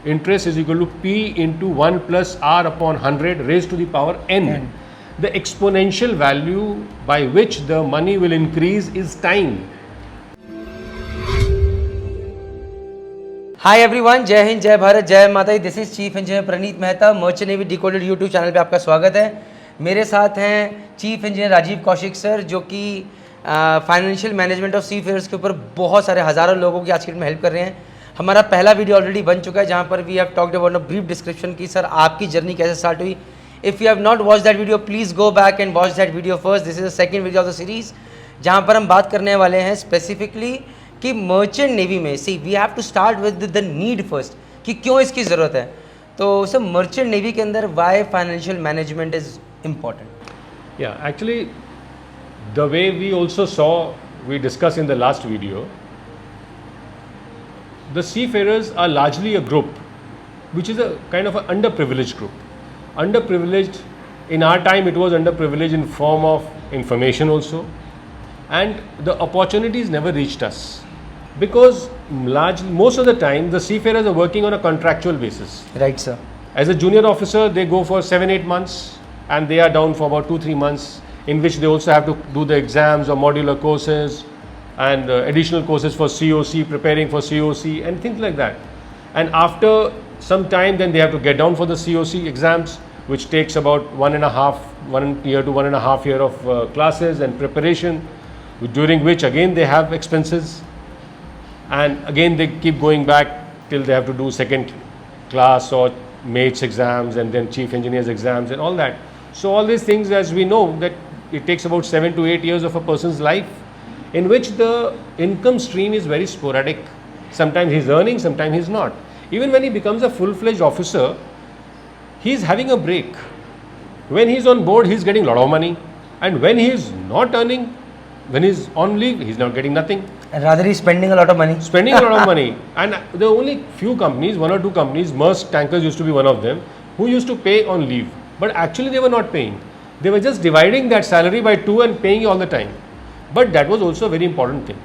interest is equal to P into 1 plus R upon 100 raised to the power N. The exponential value by which the money will increase is time. Hi everyone, जय हिंद, जय भारत, जय माता दी। This is chief engineer Praneet Mehta, merchant navy decoded YouTube channel पे आपका स्वागत है। मेरे साथ हैं chief engineer Rajeev Kaushik sir, जो कि financial management of seafarers के ऊपर बहुत सारे हज़ारों लोगों की आज की डेट में हेल्प कर रहे हैं। हमारा पहला वीडियो ऑलरेडी बन चुका है जहाँ पर we have talked about a brief description की सर आपकी जर्नी कैसे स्टार्ट हुई। If you have not watch that video, please go back and watch that video first. This is the second video of the series जहाँ पर हम बात करने वाले हैं स्पेसिफिकली कि मर्चेंट नेवी में see we have to start with the need first, कि क्यों इसकी ज़रूरत है। तो सर मर्चेंट नेवी के अंदर why financial management is important? Yeah, actually, the way we also saw, we discussed in the last video, the seafarers are largely a group which is a kind of an underprivileged group. Underprivileged, in our time it was underprivileged in form of information also, and the opportunities never reached us because most of the time the seafarers are working on a contractual basis. Right, sir. As a junior officer, they go for 7-8 months and they are down for about 2-3 months, in which they also have to do the exams or modular courses and additional courses for COC, preparing for COC and things like that. And after some time, then they have to get down for the COC exams, which takes about 1 year to 1.5 year of classes and preparation, during which again they have expenses, and again they keep going back till they have to do second class or mates exams and then chief engineers exams and all that. So all these things, as we know, that it takes about 7 to 8 years of a person's life, in which the income stream is very sporadic. Sometimes he's earning, sometimes he's not. Even when he becomes a full-fledged officer, he's having a break. When he's on board, he's getting a lot of money, and when he's not earning, when he's on leave, he's not getting nothing. And rather he's spending a lot of money. Spending a lot of money. And the only few companies, 1 or 2 companies, Maersk Tankers used to be one of them, who used to pay on leave. But actually they were not paying. They were just dividing that salary by 2 and paying you all the time. But that was also a very important thing,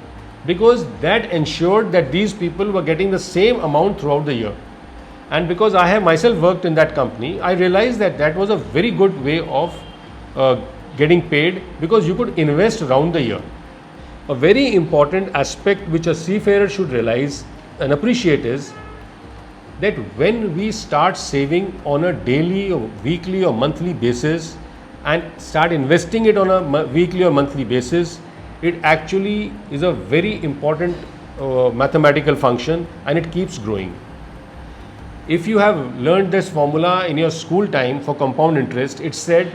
because that ensured that these people were getting the same amount throughout the year. And because I have myself worked in that company, I realized that that was a very good way of getting paid, because you could invest around the year. A very important aspect which a seafarer should realize and appreciate is that when we start saving on a daily or weekly or monthly basis and start investing it on a weekly or monthly basis, it actually is a very important mathematical function, and it keeps growing. If you have learned this formula in your school time for compound interest, it said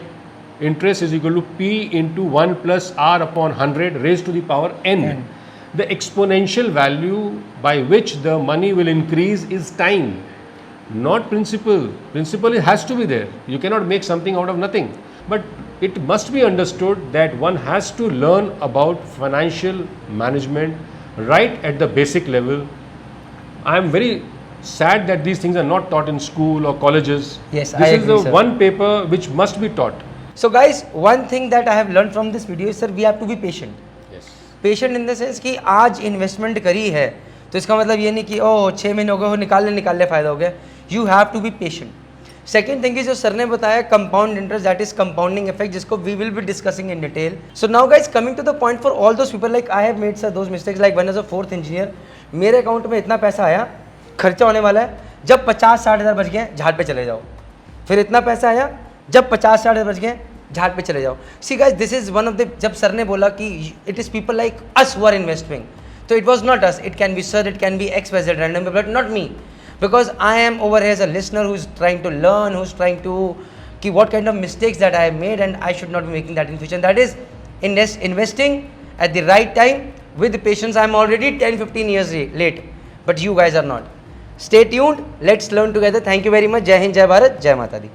interest is equal to P into 1 plus R upon 100 raised to the power N. The exponential value by which the money will increase is time, not principle. Principle has to be there. You cannot make something out of nothing. But it must be understood that one has to learn about financial management right at the basic level. I am very sad that these things are not taught in school or colleges. Yes, this I is agree, the sir. one paper which must be taught. So guys, one thing that I have learned from this video is, sir, we have to be patient. Yes. Patient in the sense कि आज investment करी है तो इसका मतलब ये नहीं कि ओह 6 महीने हो गए हो निकाल ले फ़ायदा हो गया। You have to be patient. Second thing जो सर ने बताया compound interest, that is compounding effect, जिसको we will be discussing in detail. So now guys coming to the point for all those people, like I have made sir those mistakes, like one as a 4th engineer मेरे account में इतना पैसा आया, खर्चा होने वाला है, जब 50-60 हज़ार बच गए झाड़ पे चले जाओ। फिर इतना पैसा आया, जब 50-60 हज़ार बच गए झाड़ पे चले जाओ। See guys, this is one of the, जब सर ने बोला कि it is people like us who are investing, तो it was not us, it can be sir, it can be XYZ random people, but not me, because I am over here as a listener who is trying to learn, who is trying to see what kind of mistakes that I have made and I should not be making that in future. That is investing at the right time with patience. I am already 10-15 years late, but you guys are not. Stay tuned. Let's learn together. Thank you very much. Jai Hind, Jai Bharat, Jai Mata Di.